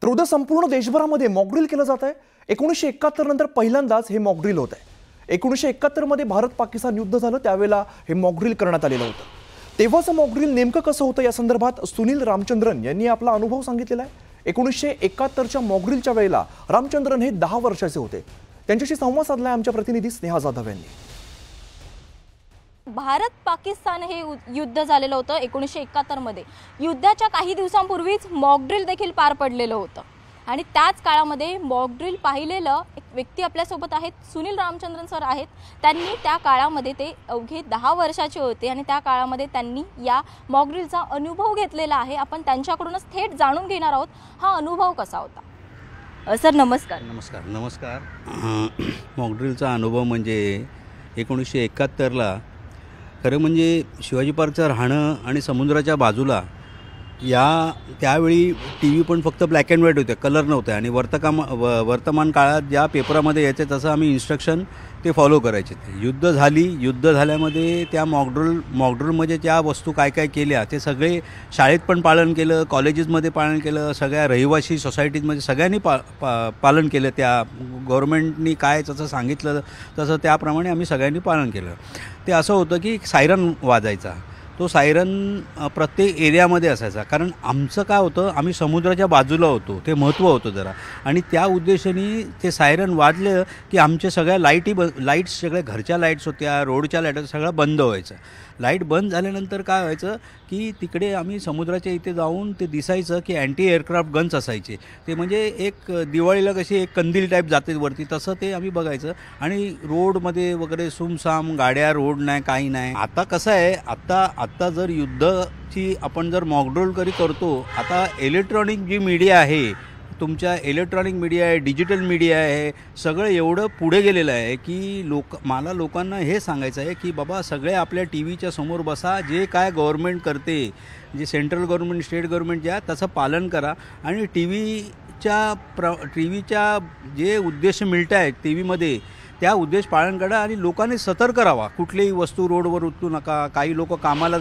तर उद्या संपूर्ण देशभरामध्ये मॉकड्रिल केलं जात आहे। 1971 नंतर पहिल्यांदाच हे मॉकड्रिल होत आहे। 1971 मध्ये भारत पाकिस्तान युद्ध झालं त्यावेळेला हे मॉकड्रिल करण्यात आलेलं होतं। तेव्हाचं मॉकड्रिल नेमकं कसं होतं या संदर्भात सुनील रामचंद्रन यांनी आपला अनुभव सांगितलेला आहे। 1971च्या मॉकड्रिलच्या वेळेला रामचंद्रन हे 10 वर्षाचे होते। त्यांच्याशी संवाद साधलाय आमच्या प्रतिनिधी स्नेहा जाधव यांनी। भारत पाकिस्तान हे युद्ध झालेलं होतं 1971 मध्ये। युद्धाच्या काही दिवसांपूर्वीच मॉकड्रिल देखील पार पडलेलं होतं आणि त्याच काळामध्ये मॉकड्रिल पाहिलेलं एक व्यक्ती आपल्यासोबत आहेत, सुनील रामचंद्रन सर आहेत। त्यांनी त्या काळामध्ये ते अवघे 10 वर्षाचे होते आणि त्या काळामध्ये त्यांनी या मॉकड्रिलचा अनुभव घेतलेला आहे। आपण त्यांच्याकडूनच थेट जाणून घेणार आहोत हा अनुभव कसा होता। सर नमस्कार। नमस्कार नमस्कार मॉकड्रिलचा अनुभव म्हणजे 1971ला खरं म्हणजे शिवाजी पार्कचं राहणं आणि समुद्राच्या बाजूला त्यावेळी टी व्ही पण फक्त ब्लॅक अँड व्हाईट होते, कलर नव्हते आणि वर्तमान काळात ज्या पेपरामध्ये यायचे तसं आम्ही इन्स्ट्रक्शन ते फॉलो करायचे। युद्ध झाल्यामध्ये त्या मॉकड्रिलमध्ये ज्या वस्तू काय काय केल्या ते सगळे शाळेत पण पालन केलं, कॉलेजेसमध्ये पालन केलं, सगळ्या रहिवासी सोसायटीजमध्ये सगळ्यांनी पालन केलं। त्या गव्हर्नमेंटनी काय तसं सांगितलं तसं त्याप्रमाणे आम्ही सगळ्यांनी पालन केलं। ते असं होतं की सायरन वाजायचा, तो सायरन प्रत्येक एरियामध्ये असायचा, कारण आमचं काय होतं आम्ही समुद्राच्या बाजूला होतो, ते महत्त्व होतं जरा, आणि त्या उद्देशाने ते सायरन वाजलं की आमच्या सगळ्या लाईट्स सगळ्या घरच्या लाईट्स होत्या, रोडच्या लाईट सगळं बंद व्हायचं। लाईट बंद झाल्यानंतर काय व्हायचं की तिकडे आम्ही समुद्राच्या इथे जाऊन ते दिसायचं की अँटी एअरक्राफ्ट गन्स असायचे, ते म्हणजे एक दिवाळीला कशी एक कंदील टाईप जाते वरती तसं ते आम्ही बघायचं। आणि रोडमध्ये वगैरे सुमसाम गाड्या, रोड नाही, काही नाही। आता कसं आहे, आत्ता जर युद्धाची आपण जर मॉकड्रिल करतो, आता इलेक्ट्रॉनिक जी मीडिया आहे, तुमच्या इलेक्ट्रॉनिक मीडिया आहे, डिजिटल मीडिया आहे, सगळं एवढं पुढे गेलेलं आहे की मला लोकांना हे सांगायचं आहे की बाबा सगळे आपल्या टी व्हीच्या समोर बसा, जे काय गव्हर्नमेंट करते, जे सेंट्रल गव्हर्नमेंट स्टेट गव्हर्नमेंट ज्या तसं पालन करा, आणि टी व्हीच्या जे उद्देश मिळत आहेत टी व्हीमध्ये त्या उद्देश पालन करा आणि लोकांनी सतर्क राहावा। कुठलीही वस्तू रोडवर उतरू नका। काही लोक कामाला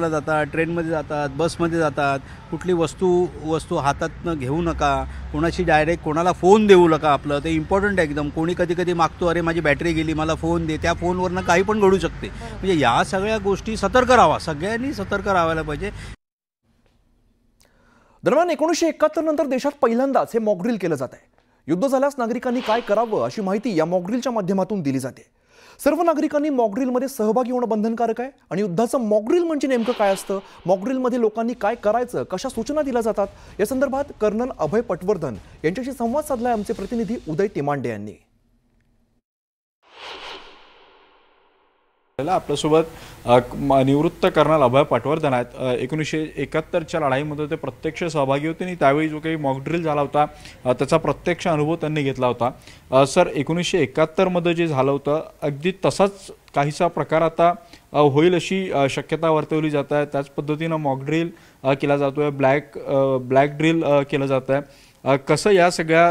जातात, ट्रेनमध्ये जातात, बसमध्ये जातात, कुठली वस्तू हातातनं घेऊ नका, कोणाशी डायरेक्ट कोणाला फोन देऊ नका। आपलं ते इम्पॉर्टंट आहे एकदम। कोणी कधी मागतो, अरे माझी बॅटरी गेली मला फोन दे, त्या फोनवरनं काही पण घडू शकते। म्हणजे या सगळ्या गोष्टी सतर्क राहावा, सगळ्यांनी सतर्क राहायला पाहिजे। दरम्यान 1971 नंतर देशात पहिल्यांदाच हे मॉकड्रिल केलं जात आहे। युद्ध झाल्यास नागरिकांनी काय करावं अशी माहिती या मॉकड्रिलच्या माध्यमातून दिली जाते। सर्व नागरिकांनी मॉकड्रिलमध्ये सहभागी होणं बंधनकारक आहे आणि युद्धाचं मॉकड्रिल म्हणजे नेमकं काय असतं, मॉकड्रिलमध्ये लोकांनी काय करायचं, कशा सूचना दिल्या जातात या संदर्भात कर्नल अभय पटवर्धन यांच्याशी संवाद साधलाय आमचे प्रतिनिधी उदय तिमांडे यांनी। आपल्यासोबत निवृत्त कर्नल अभय पटवर्धन आहेत। 1971च्या लढाईमध्ये ते प्रत्यक्ष सहभागी होते आणि त्यावेळी जो काही मॉकड्रिल झाला होता त्याचा प्रत्यक्ष अनुभव त्यांनी घेतला होता। सर, 1971 मध्ये जे झालं होतं अगदी तसाच काहीसा प्रकार आता होईल अशी शक्यता वर्तवली जात आहे। त्याच पद्धतीनं मॉकड्रिल केला जातोय, ब्लॅक ड्रिल केलं जात आहे। कसं या सगळ्या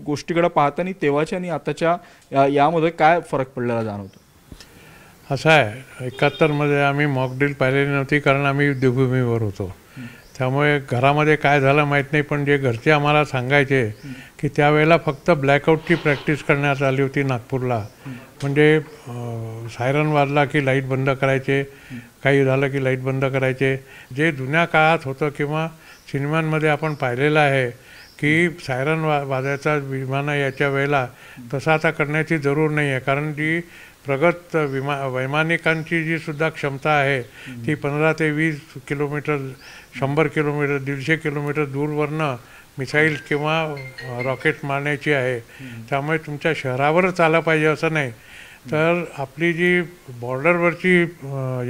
गोष्टीकडे पाहताना तेव्हाच्या आणि आताच्या यामध्ये काय फरक पडलेला जाणवतो? असं आहे, 71 मध्ये आम्ही मॉकड्रिल पाहिलेली नव्हती कारण आम्ही युद्धभूमीवर होतो, त्यामुळे घरामध्ये काय झालं माहीत नाही। पण जे घरचे आम्हाला सांगायचे की त्यावेळेला फक्त ब्लॅकआउटची प्रॅक्टिस करण्यात आली होती नागपूरला, म्हणजे सायरन वाजला की लाईट बंद करायचे, काही झालं की लाईट बंद करायचे। जे जुन्या काळात होतं किंवा सिनेमांमध्ये आपण पाहिलेलं आहे की सायरन वाजायचा विमान याच्या वेळेला, तसं आता करण्याची जरूर नाही आहे, कारण जी प्रगत वैमानिकांची जी सुद्धा क्षमता आहे ती 15 ते 20 किलोमीटर, 100 किलोमीटर, 150 किलोमीटर दूरवरनं मिसाईल किंवा रॉकेट मारण्याची आहे। त्यामुळे तुमच्या शहरावरच आलं पाहिजे असं नाही, तर आपली जी बॉर्डरवरची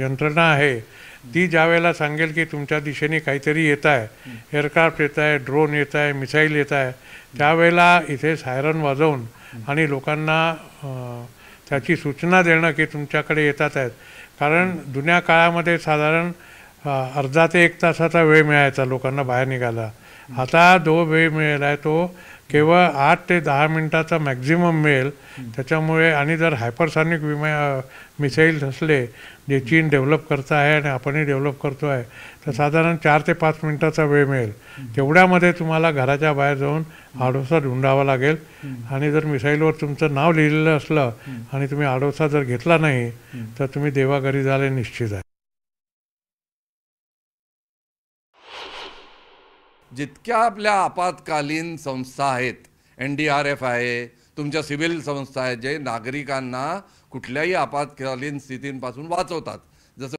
यंत्रणा आहे ती ज्या वेळेला सांगेल की तुमच्या दिशेने काहीतरी येत आहे, एअरक्राफ्ट येत आहे, ड्रोन येत आहे, मिसाईल येत आहे, त्यावेळेला इथे सायरन वाजवून आणि लोकांना त्याची सूचना देणं की तुमच्याकडे येतात आहेत। कारण जुन्या काळामध्ये साधारण अर्धा ते 1 तासाचा वेळ मिळायचा लोकांना बाहेर निघायला, आता जो वेळ मिळेल आहे तो केवळ 8 ते 10 मिनिटाचा मॅक्झिमम मिळेल. त्याच्यामुळे आणि जर हायपरसॉनिक मिसाईल असले जे चीन डेव्हलप करत आहे आणि आपणही डेव्हलप करतो आहे तर साधारण 4 ते 5 मिनिटाचा वेळ मिळेल. तेवढ्यामध्ये तुम्हाला घराच्या बाहेर जाऊन आडोसा ढूंढावा लागेल आणि जर मिसाईलवर तुमचं नाव लिहिलेलं असलं आणि तुम्ही आडोसा जर घेतला नाही तर तुम्ही देवाघरी झाले निश्चित आहे. जितक्या आपल्या आपत्कालीन संस्था आहेत, NDRF आहे, तुमच्या सिव्हिल संस्था आहेत, जे नागरिकांना कुठल्याही आपत्कालीन स्थितींपासून वाचवतात,